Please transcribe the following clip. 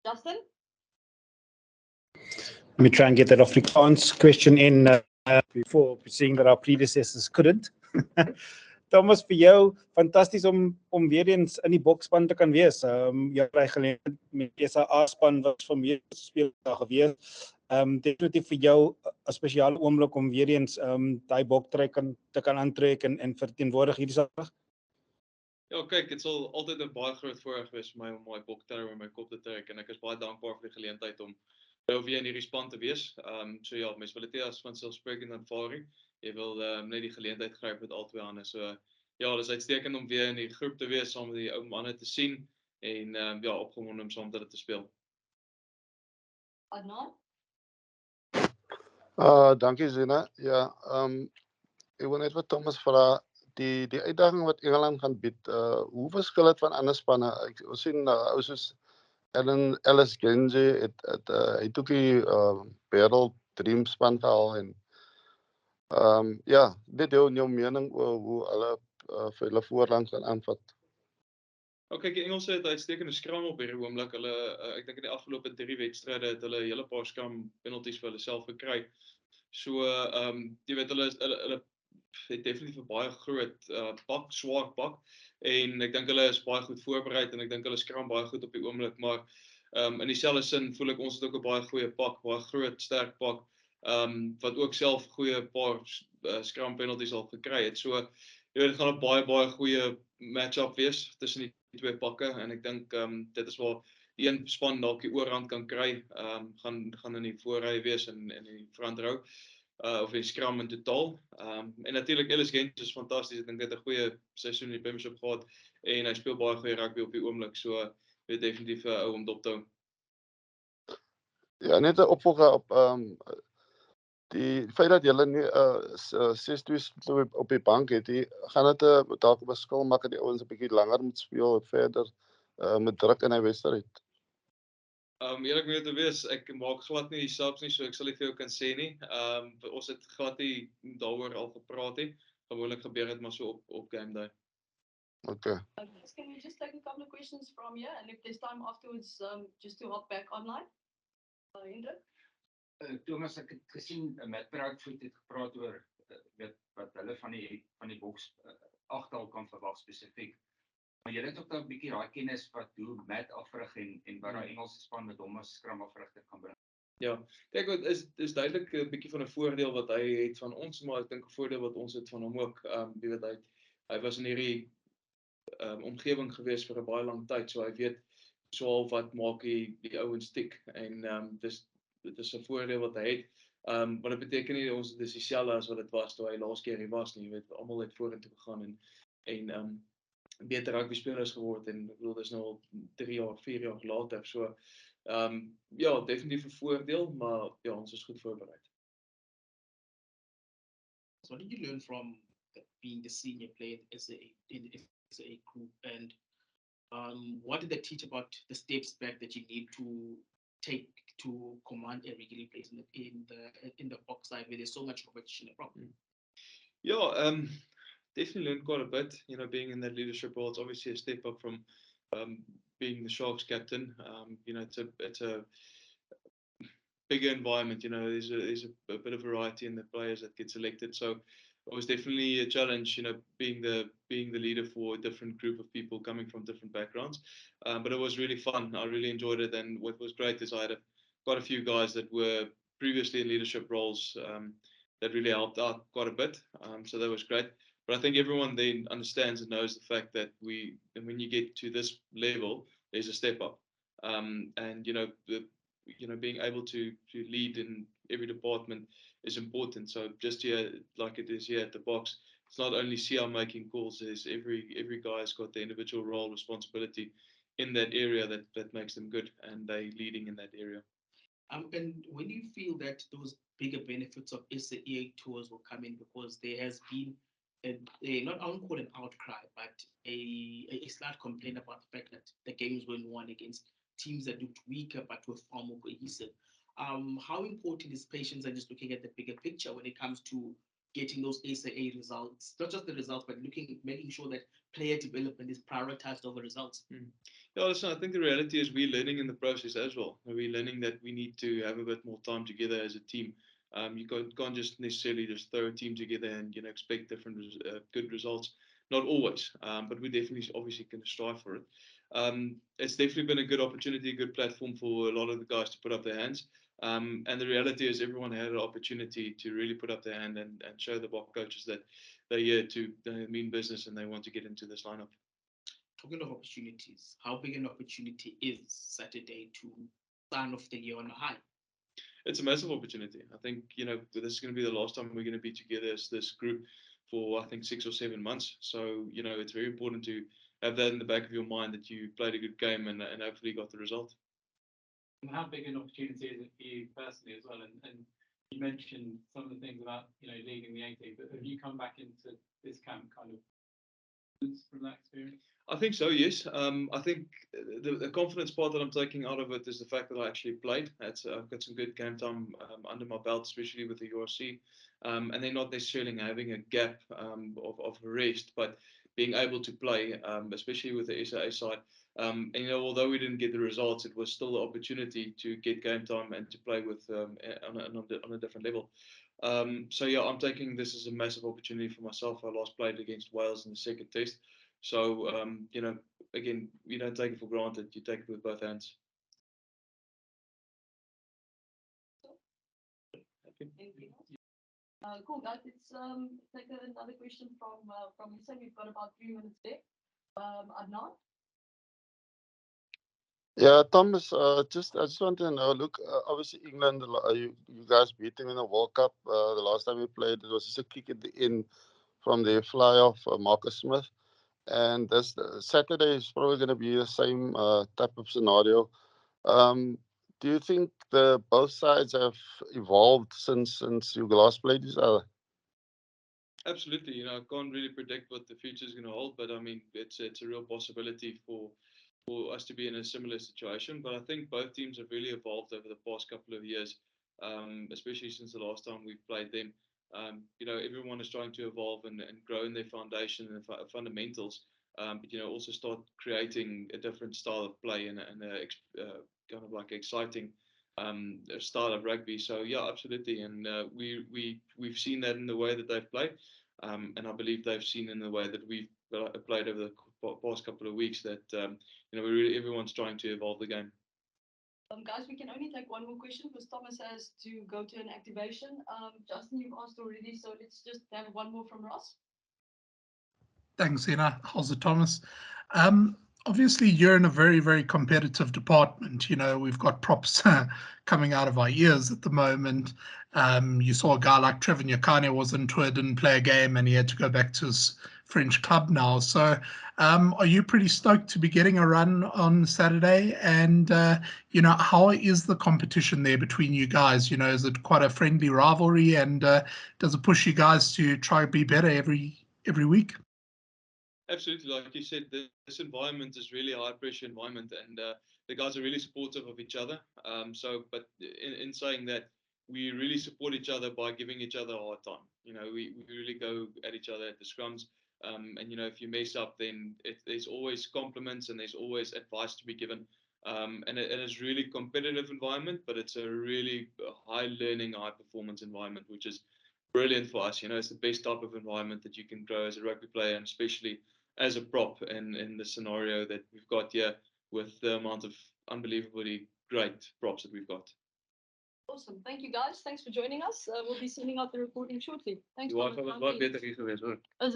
Justin? Let me try and get that Afrikaans question in before seeing that our predecessors couldn't. Thomas, vir jou fantasties om weer eens in die bokspan te kan wees. Jy kry geleentheid met die SA-span was vir meer speel daar gewees. Definitief vir jou 'n spesiale oomblik om weer eens daai boktrek te kan aantrek en verteenwoordig hierdie Saterdag. Ja, kyk, dit sal altyd 'n baie groot voorreg wees vir my om my bokterm in my kop te trek en ek is baie dankbaar vir die geleentheid om nou weer in hierdie span te wees. So ja, mens wil dit as vanselfsprekend ervaring. Jy wil net die geleentheid gryp met al twee hande. So ja, dis uitstekend om weer in die groep te wees, saam met die ou manne te sien en ja, opgewonde om saam met hulle te speel. Adnan? Dankie Zina. Ja, ek wil net wat Thomas vra, die uitdaging wat Engeland gaan bied, hoe verskil dit van ander spanne? Ons sien ou soos Ellis Genji het ook die Battle Dream span gehaal en ja, dit jou mening oor hoe hulle vir hulle voorland gaan aanvat. Kyk, die Engelse het uitstekende skram op hierdie oomblik. Hulle ek dink in die afgelope 3 wedstryde het hulle 'n hele paar skram penalties vir hulle self gekry. So jy weet hulle het definitief 'n baie groot pak, swaar pak en ek dink hulle is baie goed voorberei en ek dink hulle skram baie goed op die oomblik, maar in dieselfde sin voel ek ons het ook 'n baie goeie pak, baie groot, sterk pak wat ook self goeie paar skram penalties al gekry het. So jy weet dit gaan 'n baie goeie match-up wees tussen die twee pakke en ek dink dit is waar die een span dalk die oorhand kan kry, gaan in die voorry wees in die front row of die skram in totaal. En natuurlik Ellis Genji is fantasties. Ek dink hy het 'n goeie seisoen in die Premiership gehad en hy speel baie goeie rugby op die oomblik, so weet definitief 'n ou om dop te hou. Ja, net 'n opvolger op die feit dat julle nie 6-2 op die bank het, gaan dit dalk 'n verskil maak dat die ouens 'n bietjie langer moet speel verder met druk in hy wedstryd. Eerlik moet te wees, ek maak glad nie die subs nie, so ek sal nie vir jou kan sê nie. Ons het glad nie daaroor al gepraat nie. Gewoonlik gebeur dit maar so op game day. Okay. Can we just take a couple of questions from here and if there's time afterwards just to hop back online? Hendrik? Thomas, ek het gesien met Bradford het gepraat oor wat hulle van die boks agtal kan verwag spesifiek. Maar jy het ook 'n bietjie daai kennis wat hoe Matt afrig en wat daai Engelse span met hom as skram afrigter kan bring. Ja, kyk wat is duidelik 'n bietjie van 'n voordeel wat hy het van ons, maar ek dink 'n voordeel wat ons het van hom ook. Jy weet hy was in hierdie omgewing gewees vir 'n baie lang tyd, so hy weet so wat maak die ouens tik en dit is 'n voordeel wat hy het. Maar dit beteken nie ons dis dieselfde as wat dit was toe hy laas keer hier was nie. Jy weet almal het vorentoe gegaan en beter rugby spelers geword en ek bedoel dis nou al 3 jaar, 4 jaar later. So ja, definitief 'n voordeel, maar ja, ons is goed voorberei. So what did you learn from being the senior player in the SA group, and what did they teach about the steps back that you need to take to command a regular place in the box side where there's so much competition around? Yeah, definitely learned quite a bit. You know, being in that leadership role, it's obviously a step up from being the Sharks captain. You know, it's a bigger environment. You know, there's a bit of variety in the players that get selected. So it was definitely a challenge. You know, being the leader for a different group of people coming from different backgrounds. But it was really fun. I really enjoyed it. And what was great is I had quite a few guys that were previously in leadership roles that really helped out quite a bit. So that was great. But I think everyone then understands and knows the fact that when you get to this level, there's a step up. And you know, being able to lead in every department is important. So just here, like it is here at the box, it's not only CR making calls. There's every guy's got the individual role, responsibility in that area that makes them good, and they leading in that area. And when you feel that those bigger benefits of SAA tours will come in, because there has been not call an outcry, but a slight complaint about the fact that the games were won against teams that looked weaker but were far more cohesive. How important is patience and just looking at the bigger picture when it comes to getting those SAA results, not just the results, but making sure that player development is prioritized over results? Yeah, listen, I think the reality is we're learning in the process as well. We're learning that we need to have a bit more time together as a team. You can't just necessarily just throw a team together and expect different good results. Not always, but we definitely obviously can strive for it. It's definitely been a good opportunity, a good platform for a lot of the guys to put up their hands. And the reality is everyone had an opportunity to really put up their hand and show the Bok coaches that they're here to mean business and they want to get into this lineup. Talking of opportunities, how big an opportunity is Saturday to sign off the year on a high? It's a massive opportunity. I think, this is going to be the last time we're going to be together as this group for, I think, 6 or 7 months. So, it's very important to have that in the back of your mind that you played a good game and hopefully got the result. And how big an opportunity is it for you personally as well? And you mentioned some of the things about, leading the 80, but have you come back into this camp kind of from that experience? I think so, yes. I think the confidence part that I'm taking out of it is the fact that I actually played. I've got some good game time under my belt, especially with the URC. And then not necessarily having a gap of rest, but being able to play, especially with the SAA side. And although we didn't get the results, it was still the opportunity to get game time and to play with on a different level. So yeah, I'm taking this as a massive opportunity for myself. I last played against Wales in the second test. So, again, you don't take it for granted. You take it with both hands. Cool, guys. Let's take another question from Lisa. We've got about 3 minutes left. Adnan? Yeah, Thomas, I just want to know, look, obviously England, you guys beat them in the World Cup. The last time we played, it was just a kick at the end from the fly off Marcus Smith. And this Saturday is probably going to be the same type of scenario. Do you think both sides have evolved since you last played each other? Absolutely. I can't really predict what the future is going to hold, but I mean, it's a real possibility for us to be in a similar situation. But I think both teams have really evolved over the past couple of years, especially since the last time we've played them. Everyone is trying to evolve and grow in their foundation and fundamentals, but also start creating a different style of play and kind of like exciting style of rugby. So yeah, absolutely, and we've seen that in the way that they've played, and I believe they've seen in the way that we've played over the past couple of weeks that everyone's trying to evolve the game. Guys, we can only take one more question because Thomas has to go to an activation. Justin, you've asked already, so let's just have one more from Ross. Thanks, Ina. How's it, Thomas? Obviously, you're in a very, very competitive department. We've got props coming out of our ears at the moment. You saw a guy like Trevor Nyakane was in Toit, didn't play a game, and he had to go back to his French club now. So are you pretty stoked to be getting a run on Saturday? And, how is the competition there between you guys? Is it quite a friendly rivalry? And does it push you guys to try to be better every week? Absolutely, like you said, this environment is really a high-pressure environment, and the guys are really supportive of each other. But in saying that, we really support each other by giving each other a hard time. We really go at each other at the scrums, and if you mess up, then there's always compliments and there's always advice to be given. And it's really competitive environment, but it's a really high-learning, high-performance environment, which is brilliant for us. It's the best type of environment that you can grow as a rugby player, and especially as a prop in the scenario that we've got here with the amount of unbelievably great props that we've got. Awesome. Thank you, guys. Thanks for joining us. We'll be sending out the recording shortly. Thanks. Die wifi was baie beter hier geweest hoor.